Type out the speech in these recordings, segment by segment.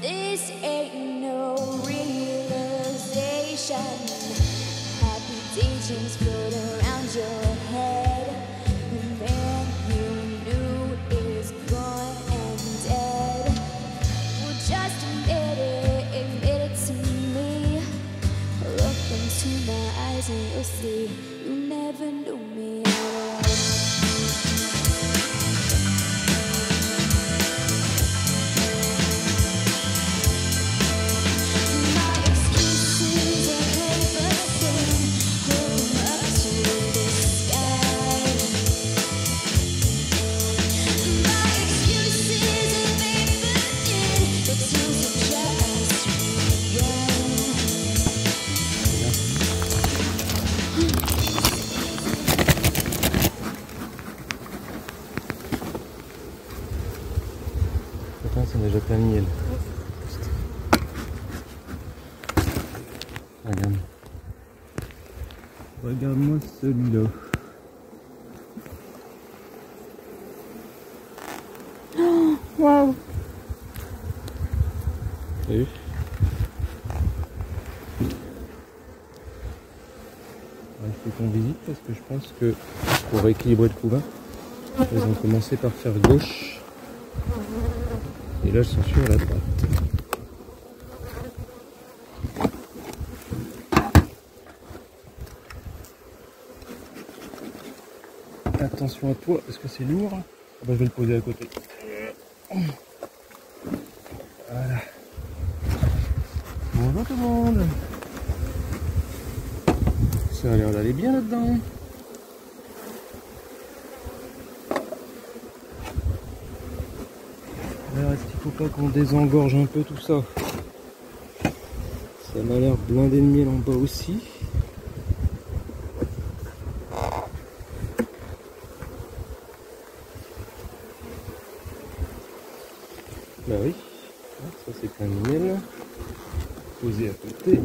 This ain't no realization. Happy daydreams float around your head. The man you knew is gone and dead. Well, just admit it to me. Look into my eyes and you'll see you never knew me at all. C'est déjà plein de miel. Regarde. Regarde-moi celui-là. Oh, waouh! T'as vu? Il faut qu'on visite parce que je pense que pour équilibrer le couvain, ils ont commencé par faire gauche. Et là, je suis sur la droite. Attention à toi, parce que c'est lourd. Ah bah, je vais le poser à côté. Voilà. Bonjour tout le monde. Ça a l'air d'aller bien là-dedans. Alors, est-ce qu'il faut pas qu'on désengorge un peu tout ça? Ça m'a l'air blindé de miel en bas aussi. Bah oui, ça c'est plein de miel. Posé à côté.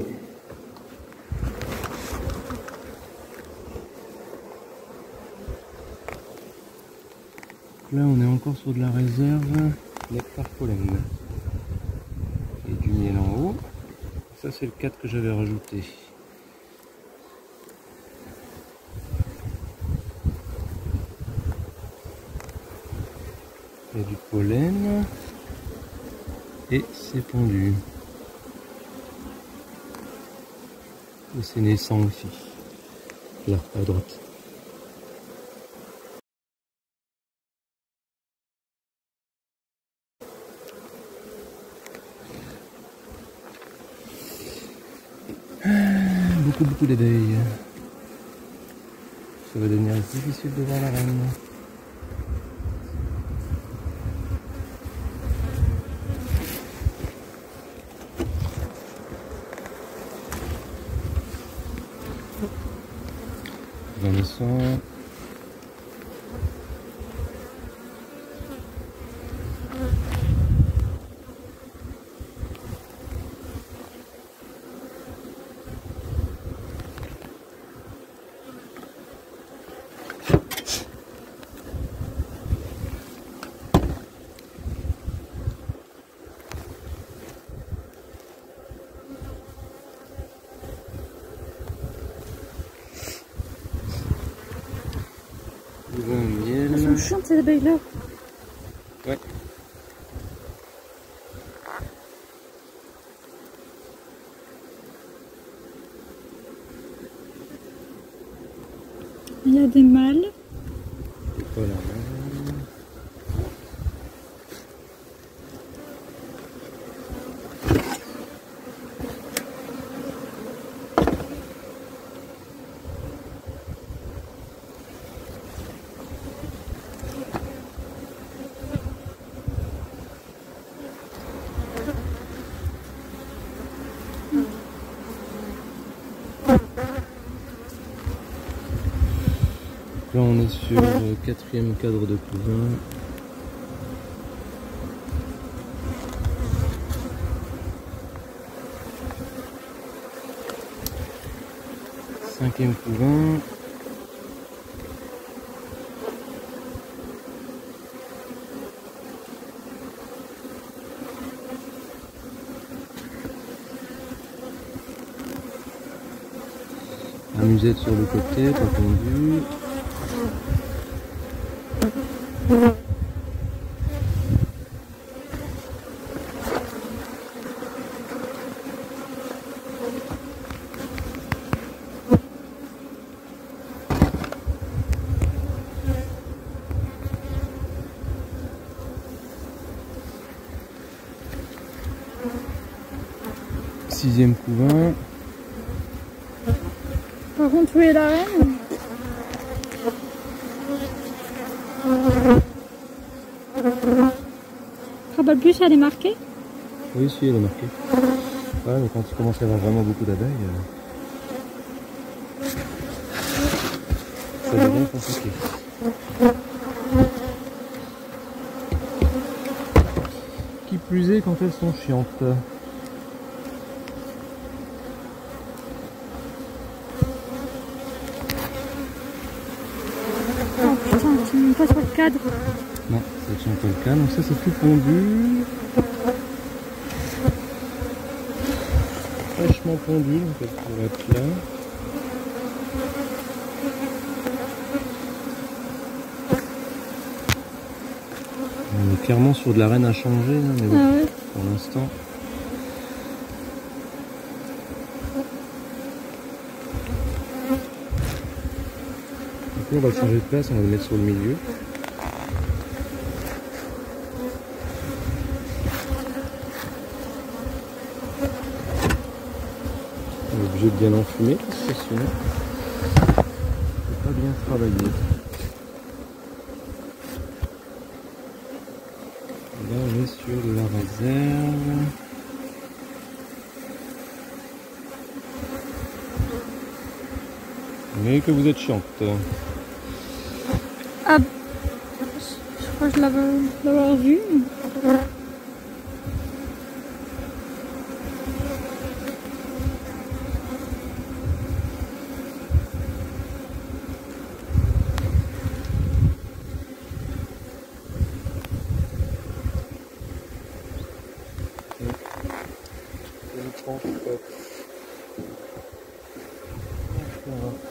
Là on est encore sur de la réserve. Nectar pollen. Et du miel en haut. Ça c'est le 4 que j'avais rajouté. Il y a du pollen. Et c'est pendu. Et c'est naissant aussi. Là, à droite. Beaucoup d'abeilles. Ça va devenir difficile de voir la reine. Vanessa. Miel. Elles sont chiantes ces abeilles-là. Ouais. Il y a des mâles. Voilà. Là on est sur le 4e cadre de couvain. Cinquième couvain. musette sur le côté, pas tondu. Sixième couvain. Par contre, où est la reine? Ah bah, le plus, elle est marquée. Oui, si, elle est marquée. Ouais, mais quand il commence à y avoir vraiment beaucoup d'abeilles, ça devient compliqué. Qui plus est quand elles sont chiantes. Oh putain, tu ne mets pas sur le cadre. Non, ça ne tient pas le cas. Donc ça, c'est tout pondu. Fraîchement pondu, donc elle pourrait être là. On est clairement sur de la reine à changer, hein, mais bon, Ah ouais. pour l'instant. Du coup, on va le changer de place, on va le mettre sur le milieu. On est obligé de bien enfumer parce que sinon, c'est pas bien travaillé. Là, on est sur de la réserve. Mais que vous êtes chiante. Ah, je crois que je l'avoir vu. On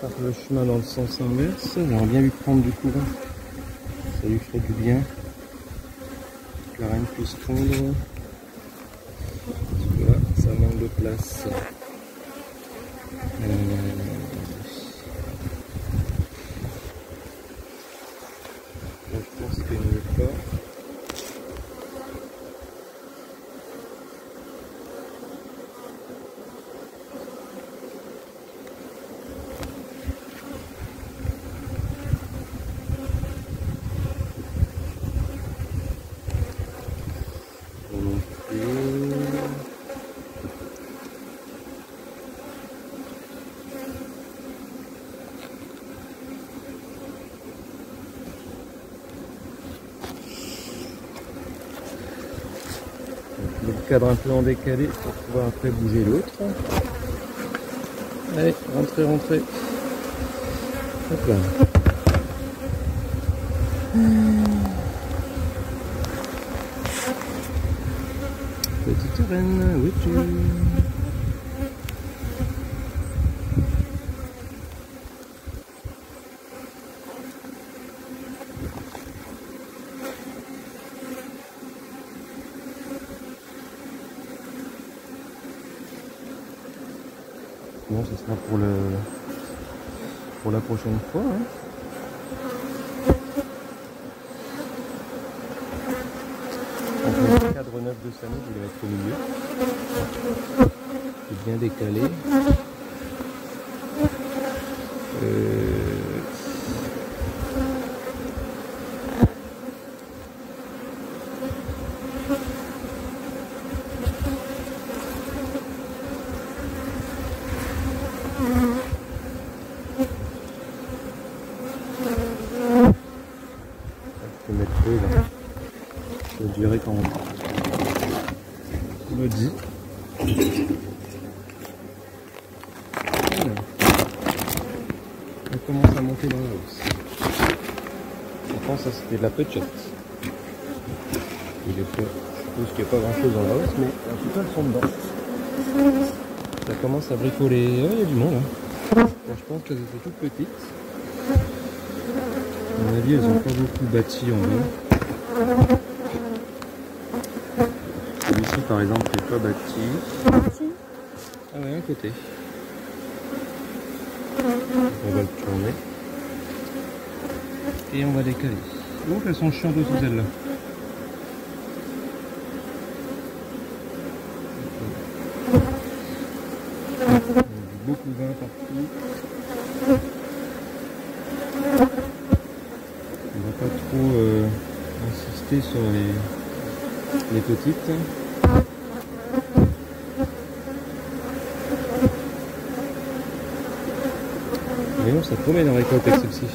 va faire le chemin dans le sens inverse. J'aurais bien vu prendre du courant. Ça lui ferait du bien. Que la reine puisse pondre. Parce que là, ça manque de place. Là, je pense qu'elle n'y est pas. Non plus. Le cadre un peu en décalé pour pouvoir après bouger l'autre. Allez, rentrez, rentrez. Hop là. Petite reine, où es-tu? Bon, ce sera pour la prochaine fois. Hein. Le cadre neuf de Samy, je vais le mettre au milieu. C'est bien décalé. Je peux mettre eux là. Je dirais quand on me dit. Voilà. On commence à monter dans la hausse. Je pense que ça c'était de la petite. Je suppose qu'il n'y a pas grand chose dans la hausse, mais en tout cas elles sont dedans. Ça commence à bricoler. Oh, il y a du monde là. je pense qu'elles étaient toutes petites. À mon avis, elles n'ont pas beaucoup bâti en bas. Celui-ci, par exemple, n'est pas bâti. Ah ouais, un côté. On va le tourner. Et on va décaler. Donc elles sont chiantes aussi celles-là. Beaucoup de vin partout. On va pas trop insister sur les petites. Mais non, ça promet la récolte avec celle-ci.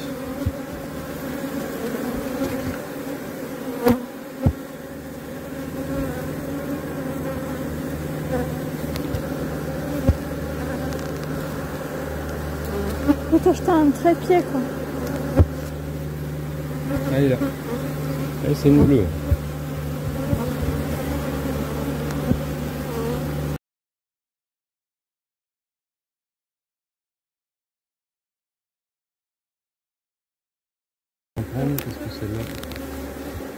Faut t'acheter un trépied quoi. Ah, elle est là. Elle, c'est une bleue. On va prendre parce que celle-là,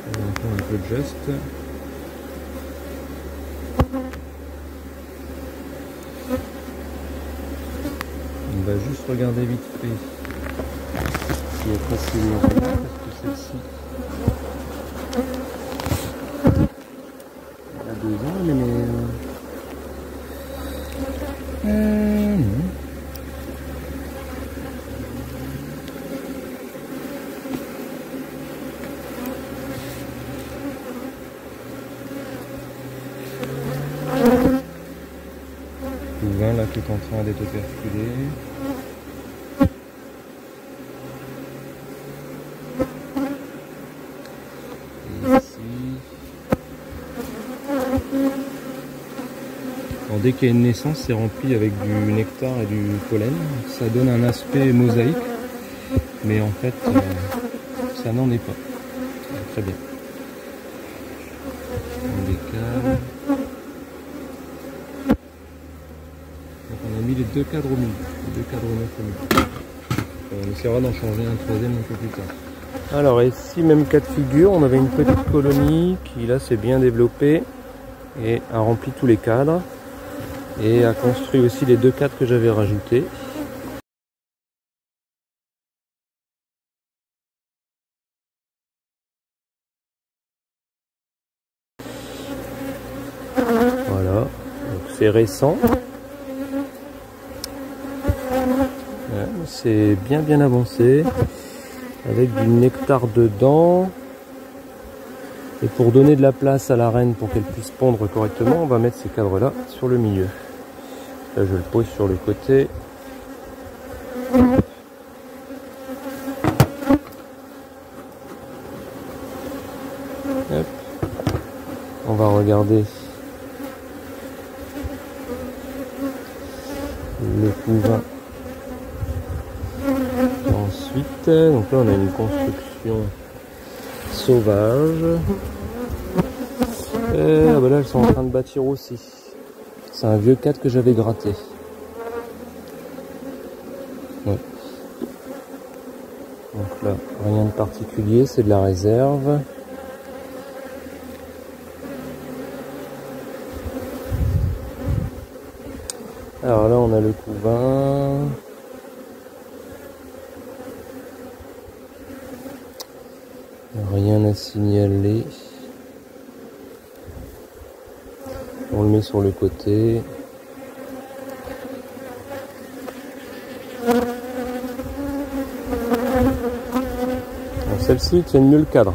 elle a encore un peu de geste. On va juste regarder vite fait s'il n'y a pas si loin parce que celle-ci, elle a 2 ans, mais non. Le vin là qui est en train d'être perculé. Dès qu'il y a une naissance, c'est rempli avec du nectar et du pollen. Ça donne un aspect mosaïque, mais en fait, ça n'en est pas. Très bien. On décale. Donc on a mis les 2 cadres au milieu, les 2 cadres neufs au milieu. On essaiera d'en changer un troisième un peu plus tard. Alors ici, même cas de figure, on avait une petite colonie qui là s'est bien développée et a rempli tous les cadres. Et a construit aussi les 2 cadres que j'avais rajoutés. Voilà, donc c'est récent. C'est bien avancé, avec du nectar dedans. Et pour donner de la place à la reine pour qu'elle puisse pondre correctement, on va mettre ces cadres là sur le milieu. Là je le pose sur le côté. Hop. On va regarder le couvain. Ensuite, donc là on a une construction sauvage. Et ah bah là elles sont en train de bâtir aussi. C'est un vieux cadre que j'avais gratté. Ouais. Donc là, rien de particulier, c'est de la réserve. Alors là, on a le couvain. Rien à signaler. On le met sur le côté. Celle-ci tient mieux le cadre.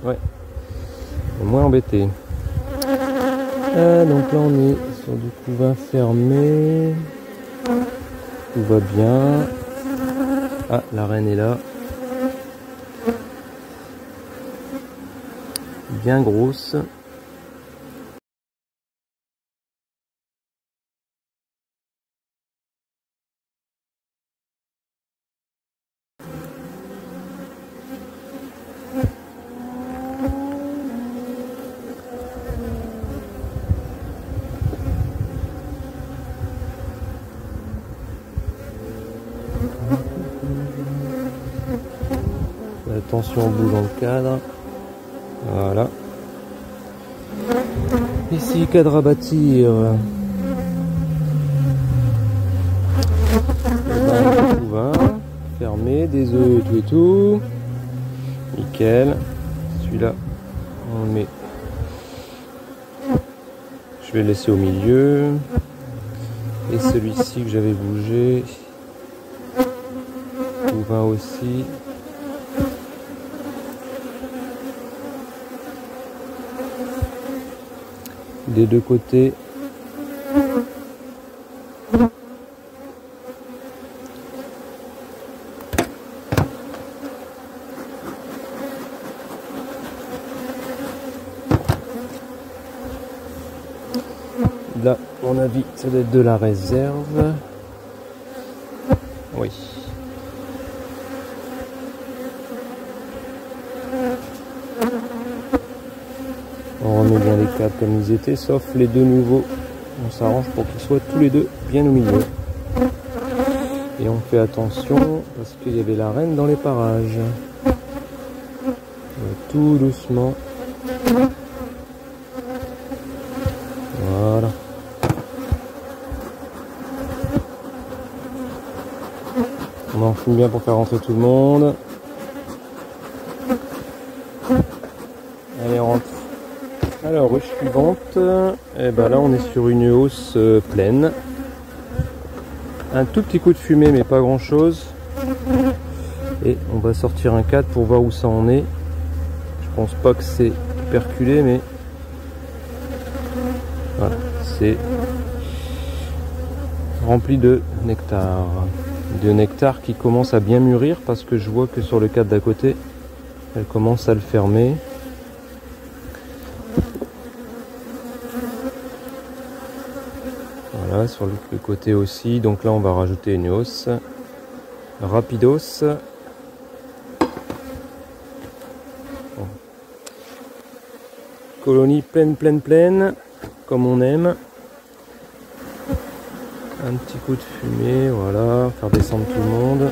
Ouais. Moins embêté. Donc là on est sur du couvain fermé. Tout va bien. Ah, la reine est là. Bien grosse. attention au bout dans le cadre. Voilà. Ici, cadre à bâtir. Fermé, des œufs et tout. Nickel. Celui-là, on le met. Je vais le laisser au milieu. Et celui-ci que j'avais bougé. Couvain aussi. Des deux côtés. Là, à mon avis, ça doit être de la réserve. Oui. On remet bien les câbles comme ils étaient, sauf les deux nouveaux. On s'arrange pour qu'ils soient tous les deux bien au milieu. Et on fait attention parce qu'il y avait la reine dans les parages. Tout doucement. Voilà. On enfume bien pour faire rentrer tout le monde. Allez, on rentre. Alors, rue suivante. Et ben là, on est sur une hausse pleine. Un tout petit coup de fumée, mais pas grand chose. Et on va sortir un cadre pour voir où ça en est. Je pense pas que c'est perculé, mais voilà, c'est rempli de nectar. De nectar qui commence à bien mûrir parce que je vois que sur le cadre d'à côté, elle commence à le fermer. Voilà, sur le côté aussi. Donc là, on va rajouter une hausse. Rapidos. Bon. Colonie pleine, comme on aime. Un petit coup de fumée, voilà, faire descendre tout le monde.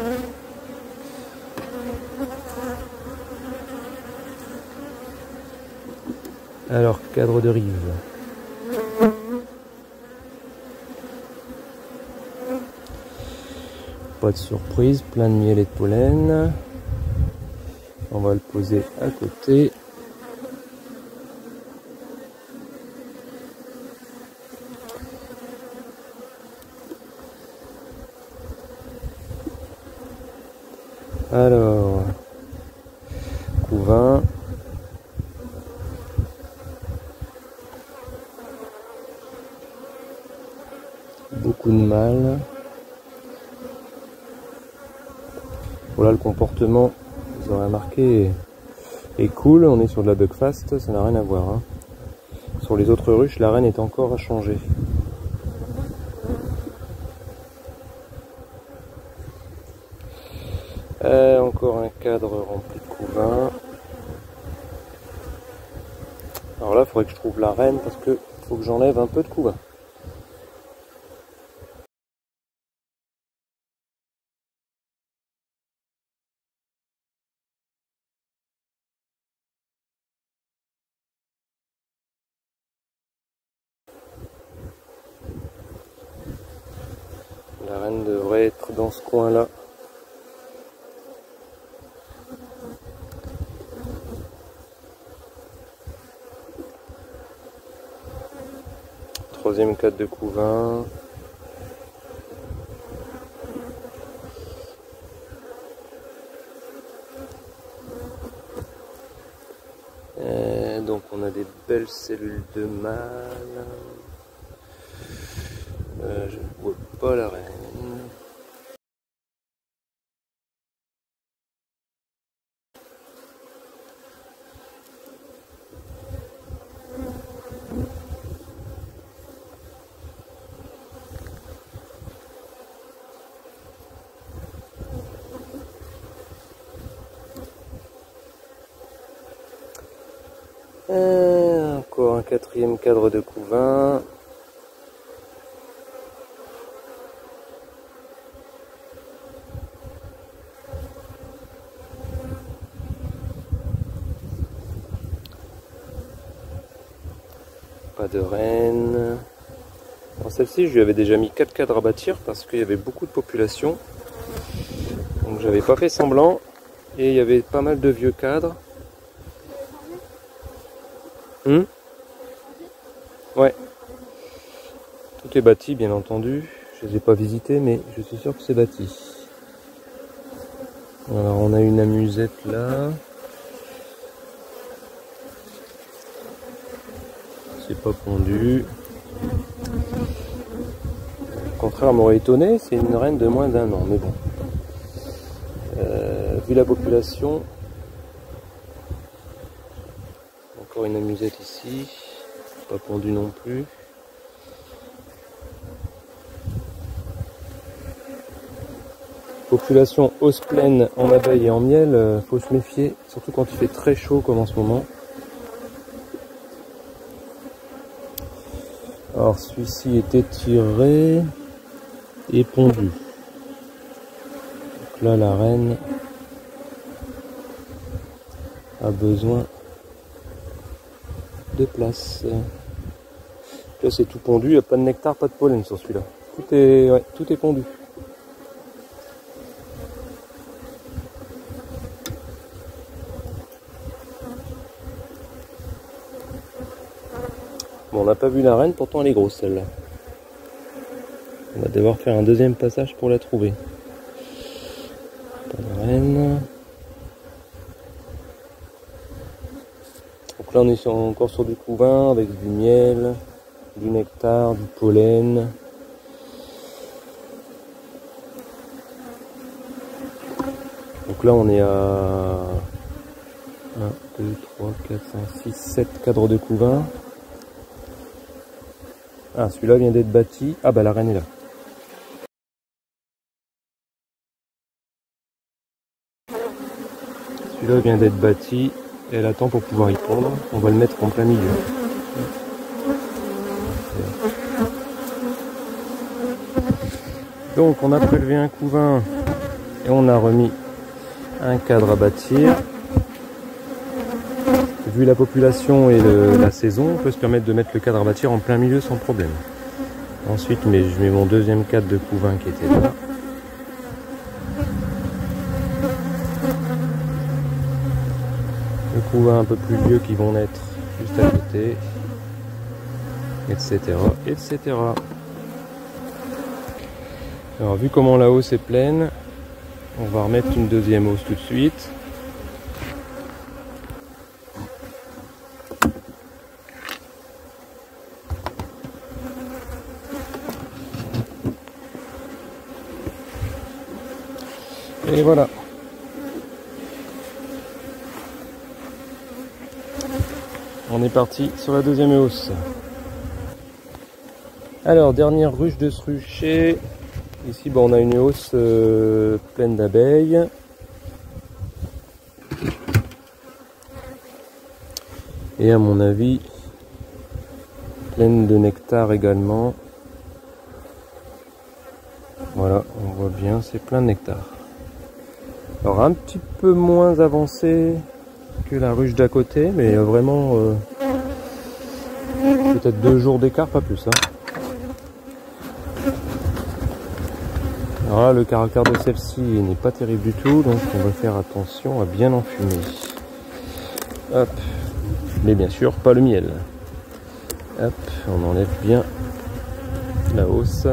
Alors, cadre de rive. Pas de surprise, plein de miel et de pollen. On va le poser à côté. Alors, couvain. Beaucoup de mal. Voilà, le comportement, vous aurez remarqué, est cool. On est sur de la Buckfast, ça n'a rien à voir. Hein. Sur les autres ruches, la reine est encore à changer. Encore un cadre rempli de couvain. Alors là, il faudrait que je trouve la reine parce que faut que j'enlève un peu de couvain. La reine devrait être dans ce coin-là. Troisième cadre de couvain. Donc on a des belles cellules de mâle. Je ne vois pas la reine. Encore un quatrième cadre de couvain. de rennes. Dans celle-ci, je lui avais déjà mis 4 cadres à bâtir parce qu'il y avait beaucoup de population. Donc j'avais pas fait semblant. Et il y avait pas mal de vieux cadres. Ouais. Tout est bâti, bien entendu. Je les ai pas visités, mais je suis sûr que c'est bâti. Alors on a une amusette là. C'est pas pondu. Au contraire, m'aurait étonné, c'est une reine de moins d'1 an, mais bon. Vu la population, encore une amusette ici, pas pondu non plus. Population hausse pleine en abeilles et en miel, faut se méfier, surtout quand il fait très chaud comme en ce moment. Alors celui-ci était tiré et pondu. Donc là la reine a besoin de place. Là c'est tout pondu, il n'y a pas de nectar, pas de pollen sur celui-là. Tout est pondu. Bon, on n'a pas vu la reine, pourtant elle est grosse celle-là. On va devoir faire un deuxième passage pour la trouver. Pas de reine. Donc là on est encore sur du couvain avec du miel, du nectar, du pollen. Donc là on est à 1, 2, 3, 4, 5, 6, 7 cadres de couvain. Ah, celui-là vient d'être bâti. Ah bah la reine est là. Celui-là vient d'être bâti. Elle attend pour pouvoir y pondre. On va le mettre en plein milieu. Donc on a prélevé un couvain et on a remis un cadre à bâtir. Vu la population et la saison, on peut se permettre de mettre le cadre à bâtir en plein milieu sans problème. Ensuite, je mets mon deuxième cadre de couvain qui était là. Le couvain un peu plus vieux qui vont naître juste à côté, etc., etc. Alors, vu comment la hausse est pleine, on va remettre une deuxième hausse tout de suite. Et voilà. On est parti sur la deuxième hausse. Alors, dernière ruche de ce rucher. Ici, bon, on a une hausse pleine d'abeilles. Et à mon avis, pleine de nectar également. Voilà, on voit bien, c'est plein de nectar. Alors un petit peu moins avancé que la ruche d'à côté, mais vraiment peut-être 2 jours d'écart, pas plus. Hein. Alors là, le caractère de celle-ci n'est pas terrible du tout, donc on va faire attention à bien enfumer. Hop, mais bien sûr pas le miel. Hop, on enlève bien la hausse.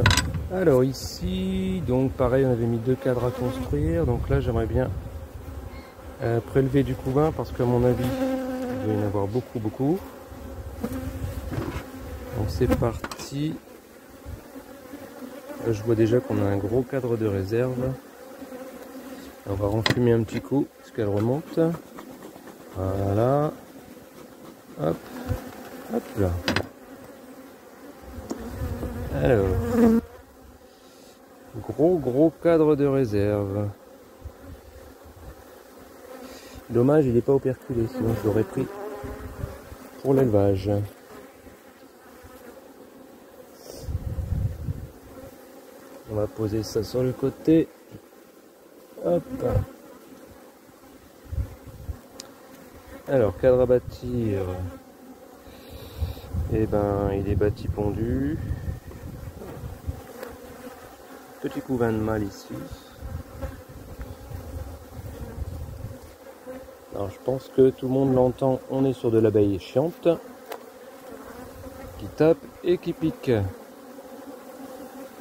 Alors ici, donc pareil, on avait mis 2 cadres à construire. Donc là, j'aimerais bien prélever du couvain parce qu'à mon avis, il doit y en avoir beaucoup. Donc c'est parti. Là, je vois déjà qu'on a un gros cadre de réserve. On va renfumer un petit coup parce qu'elle remonte. Voilà. Hop. Hop là. Alors. Gros cadre de réserve. Dommage, il n'est pas operculé, sinon je l'aurais pris pour l'élevage. On va poser ça sur le côté. Hop. Alors, cadre à bâtir. Et ben il est bâti pondu. Petit couvain de mâle ici. Alors je pense que tout le monde l'entend, on est sur de l'abeille chiante qui tape et qui pique.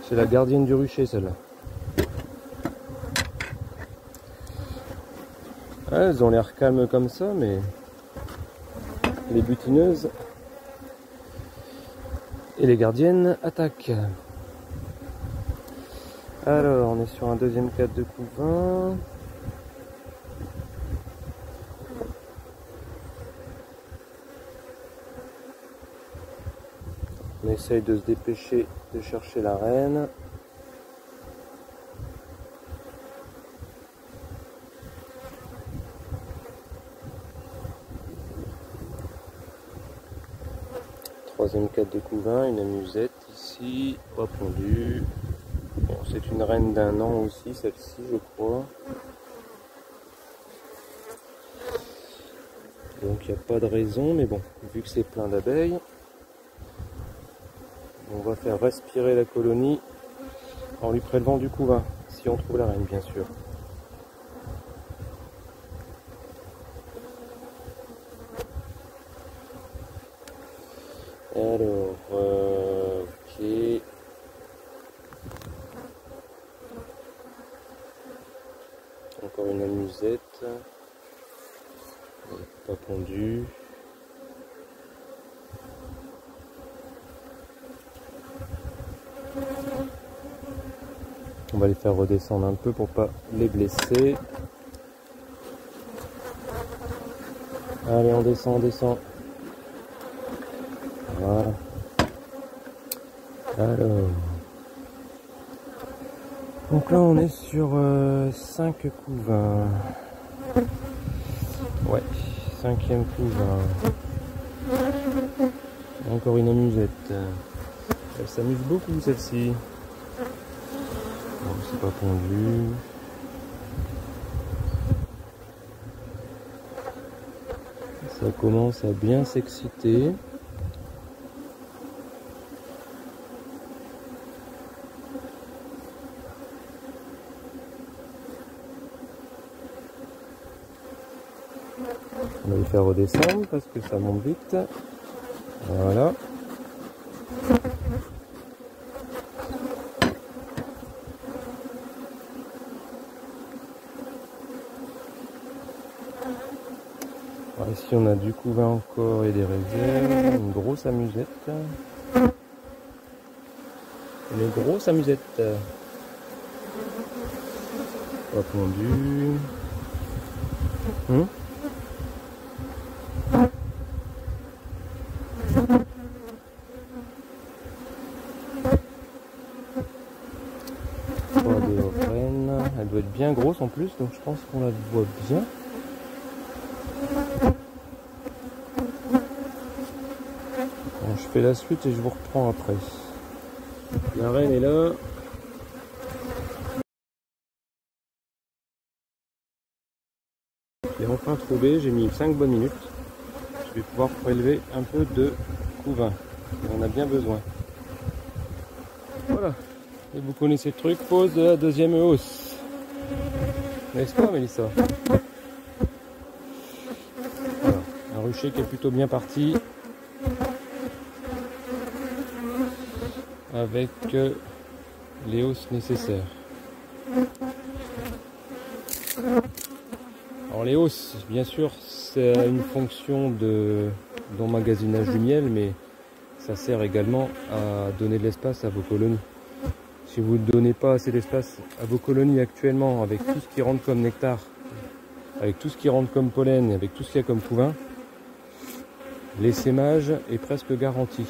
C'est la gardienne du rucher celle-là. Elles ont l'air calmes comme ça, mais les butineuses et les gardiennes attaquent. Alors on est sur un deuxième cadre de couvain. On essaye de se dépêcher de chercher la reine. Troisième cadre de couvain, une amusette ici, pas pondue. Bon, c'est une reine d'1 an aussi, celle-ci je crois. Donc il n'y a pas de raison, mais bon, vu que c'est plein d'abeilles, on va faire respirer la colonie en lui prélevant du couvain, si on trouve la reine bien sûr. Alors, ok. Encore une amusette. Pas pondue. On va les faire redescendre un peu pour pas les blesser. Allez, on descend, on descend. Voilà. Alors. Donc là on est sur 5 couvains. Ouais, 5e couvain. Encore une amusette. Elle s'amuse beaucoup celle-ci. Bon, c'est pas pondu. Ça commence à bien s'exciter. On va les faire redescendre parce que ça monte vite. Voilà. Alors ici on a du couvain encore et des réserves. Une grosse amusette. Une grosse amusette. Pas pondue. Elle doit être bien grosse en plus, donc je pense qu'on la voit bien. Bon, je fais la suite et je vous reprends après. La reine est là. Je l'ai enfin trouvé, j'ai mis 5 bonnes minutes. Je vais pouvoir prélever un peu de couvain. On en a bien besoin. Voilà. Et vous connaissez le truc, pose de la deuxième hausse. N'est-ce pas, Mélissa? Voilà. Un rucher qui est plutôt bien parti. Avec les hausses nécessaires. Alors les hausses, bien sûr, c'est une fonction d'emmagasinage du miel, mais ça sert également à donner de l'espace à vos colonies. Si vous ne donnez pas assez d'espace à vos colonies actuellement, avec tout ce qui rentre comme nectar, avec tout ce qui rentre comme pollen, avec tout ce qu'il y a comme couvain, l'essaimage est presque garanti.